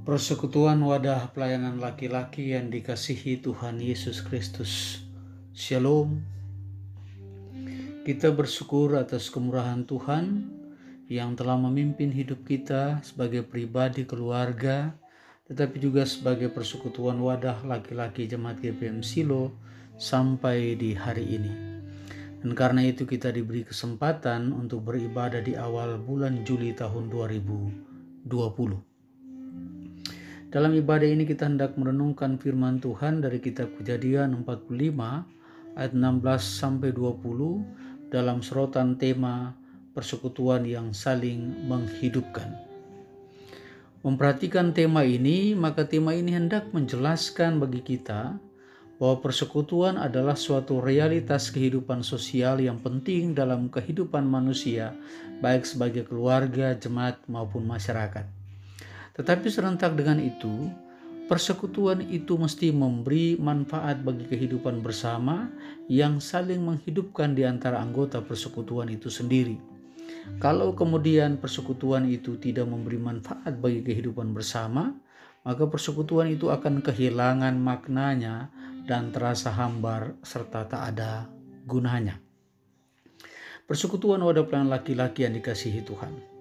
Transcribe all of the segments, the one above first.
Persekutuan wadah pelayanan laki-laki yang dikasihi Tuhan Yesus Kristus. Shalom. Kita bersyukur atas kemurahan Tuhan yang telah memimpin hidup kita sebagai pribadi, keluarga, tetapi juga sebagai persekutuan wadah laki-laki Jemaat GPM Silo sampai di hari ini. Dan karena itu kita diberi kesempatan untuk beribadah di awal bulan Juli tahun 2020. Dalam ibadah ini kita hendak merenungkan firman Tuhan dari kitab Kejadian 45 ayat 16 sampai 20 dalam sorotan tema persekutuan yang saling menghidupkan. Memperhatikan tema ini, maka tema ini hendak menjelaskan bagi kita bahwa persekutuan adalah suatu realitas kehidupan sosial yang penting dalam kehidupan manusia, baik sebagai keluarga, jemaat maupun masyarakat. Tetapi serentak dengan itu, persekutuan itu mesti memberi manfaat bagi kehidupan bersama yang saling menghidupkan di antara anggota persekutuan itu sendiri. Kalau kemudian persekutuan itu tidak memberi manfaat bagi kehidupan bersama, maka persekutuan itu akan kehilangan maknanya dan terasa hambar serta tak ada gunanya. Persekutuan wadah pelayanan laki-laki yang dikasihi Tuhan.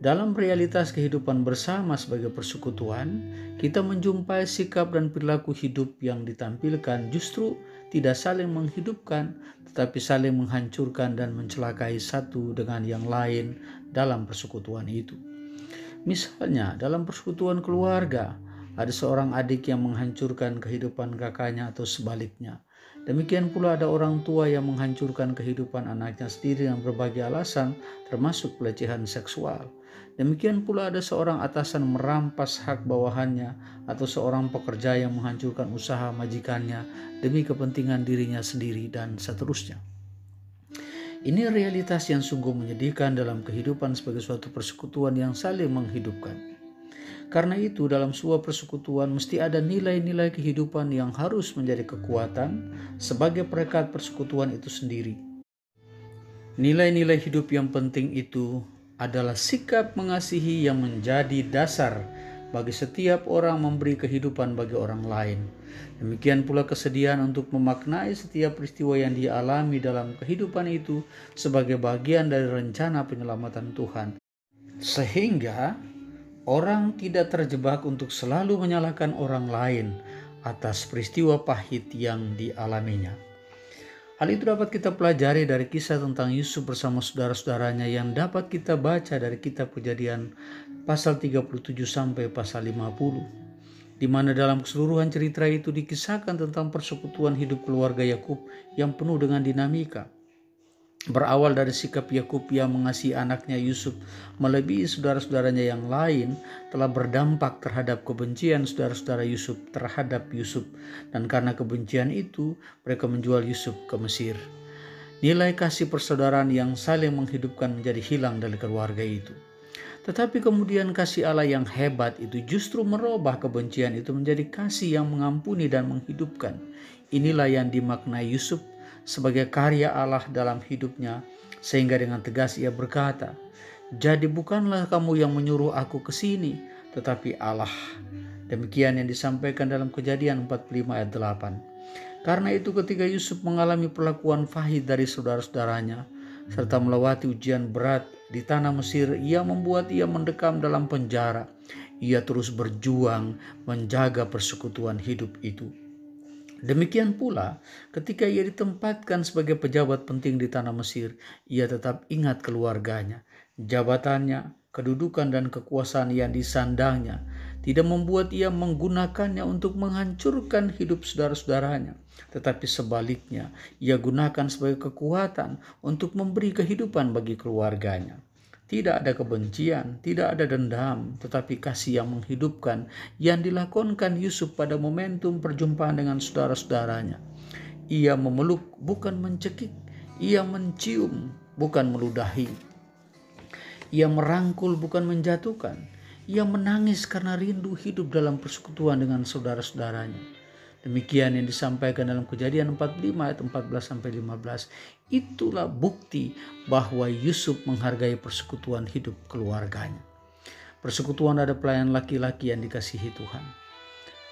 Dalam realitas kehidupan bersama sebagai persekutuan, kita menjumpai sikap dan perilaku hidup yang ditampilkan justru tidak saling menghidupkan, tetapi saling menghancurkan dan mencelakai satu dengan yang lain dalam persekutuan itu. Misalnya, dalam persekutuan keluarga, ada seorang adik yang menghancurkan kehidupan kakaknya atau sebaliknya. Demikian pula ada orang tua yang menghancurkan kehidupan anaknya sendiri dengan berbagai alasan, termasuk pelecehan seksual. Demikian pula ada seorang atasan merampas hak bawahannya atau seorang pekerja yang menghancurkan usaha majikannya demi kepentingan dirinya sendiri dan seterusnya. Ini realitas yang sungguh menyedihkan dalam kehidupan sebagai suatu persekutuan yang saling menghidupkan. Karena itu dalam sebuah persekutuan mesti ada nilai-nilai kehidupan yang harus menjadi kekuatan sebagai perekat persekutuan itu sendiri. Nilai-nilai hidup yang penting itu adalah sikap mengasihi yang menjadi dasar bagi setiap orang memberi kehidupan bagi orang lain. Demikian pula kesediaan untuk memaknai setiap peristiwa yang dialami dalam kehidupan itu sebagai bagian dari rencana penyelamatan Tuhan. Sehingga orang tidak terjebak untuk selalu menyalahkan orang lain atas peristiwa pahit yang dialaminya. Hal itu dapat kita pelajari dari kisah tentang Yusuf bersama saudara-saudaranya yang dapat kita baca dari kitab Kejadian pasal 37 sampai pasal 50. Di mana dalam keseluruhan cerita itu dikisahkan tentang persekutuan hidup keluarga Yakub yang penuh dengan dinamika. Berawal dari sikap Yakub yang mengasihi anaknya Yusuf melebihi saudara-saudaranya yang lain telah berdampak terhadap kebencian saudara-saudara Yusuf terhadap Yusuf, dan karena kebencian itu mereka menjual Yusuf ke Mesir. Nilai kasih persaudaraan yang saling menghidupkan menjadi hilang dari keluarga itu. Tetapi kemudian kasih Allah yang hebat itu justru merubah kebencian itu menjadi kasih yang mengampuni dan menghidupkan. Inilah yang dimaknai Yusuf sebagai karya Allah dalam hidupnya, sehingga dengan tegas ia berkata, "Jadi bukanlah kamu yang menyuruh aku ke sini, tetapi Allah." Demikian yang disampaikan dalam Kejadian 45 ayat 8. Karena itu ketika Yusuf mengalami perlakuan pahit dari saudara-saudaranya, serta melewati ujian berat di tanah Mesir yang membuat ia mendekam dalam penjara, ia terus berjuang menjaga persekutuan hidup itu. Demikian pula ketika ia ditempatkan sebagai pejabat penting di tanah Mesir, ia tetap ingat keluarganya, jabatannya, kedudukan dan kekuasaan yang disandangnya, tidak membuat ia menggunakannya untuk menghancurkan hidup saudara-saudaranya, tetapi sebaliknya ia gunakan sebagai kekuatan untuk memberi kehidupan bagi keluarganya. Tidak ada kebencian, tidak ada dendam, tetapi kasih yang menghidupkan yang dilakonkan Yusuf pada momentum perjumpaan dengan saudara-saudaranya. Ia memeluk bukan mencekik, ia mencium bukan meludahi. Ia merangkul bukan menjatuhkan, ia menangis karena rindu hidup dalam persekutuan dengan saudara-saudaranya. Demikian yang disampaikan dalam Kejadian 45 ayat 14-15. Itulah bukti bahwa Yusuf menghargai persekutuan hidup keluarganya. Persekutuan ada pelayan laki-laki yang dikasihi Tuhan.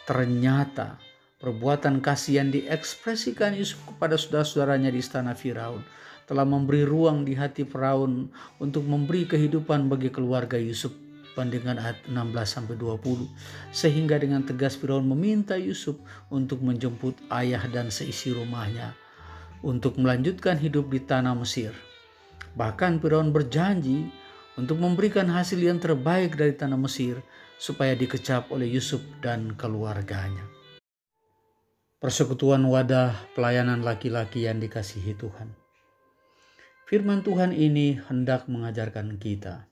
Ternyata perbuatan kasih yang diekspresikan Yusuf kepada saudara-saudaranya di istana Firaun telah memberi ruang di hati Firaun untuk memberi kehidupan bagi keluarga Yusuf. Dengan ayat 16-20, sehingga dengan tegas Firaun meminta Yusuf untuk menjemput ayah dan seisi rumahnya untuk melanjutkan hidup di tanah Mesir. Bahkan Firaun berjanji untuk memberikan hasil yang terbaik dari tanah Mesir supaya dikecap oleh Yusuf dan keluarganya. Persekutuan wadah pelayanan laki-laki yang dikasihi Tuhan. Firman Tuhan ini hendak mengajarkan kita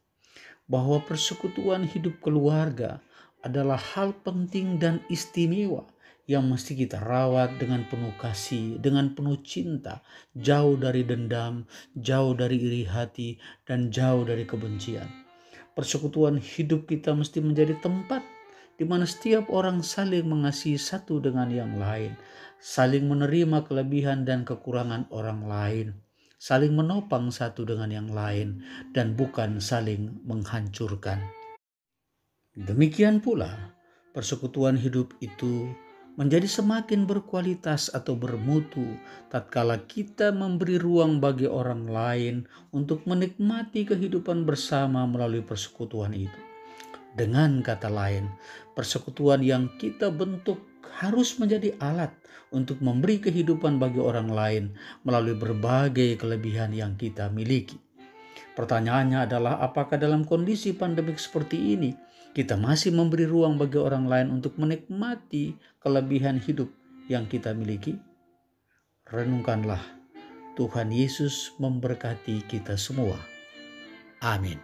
bahwa persekutuan hidup keluarga adalah hal penting dan istimewa yang mesti kita rawat dengan penuh kasih, dengan penuh cinta, jauh dari dendam, jauh dari iri hati, dan jauh dari kebencian. Persekutuan hidup kita mesti menjadi tempat di mana setiap orang saling mengasihi satu dengan yang lain, saling menerima kelebihan dan kekurangan orang lain, saling menopang satu dengan yang lain, dan bukan saling menghancurkan. Demikian pula, persekutuan hidup itu menjadi semakin berkualitas atau bermutu tatkala kita memberi ruang bagi orang lain untuk menikmati kehidupan bersama melalui persekutuan itu. Dengan kata lain, persekutuan yang kita bentuk harus menjadi alat untuk memberi kehidupan bagi orang lain melalui berbagai kelebihan yang kita miliki. Pertanyaannya adalah, apakah dalam kondisi pandemik seperti ini kita masih memberi ruang bagi orang lain untuk menikmati kelebihan hidup yang kita miliki? Renungkanlah. Tuhan Yesus memberkati kita semua. Amin.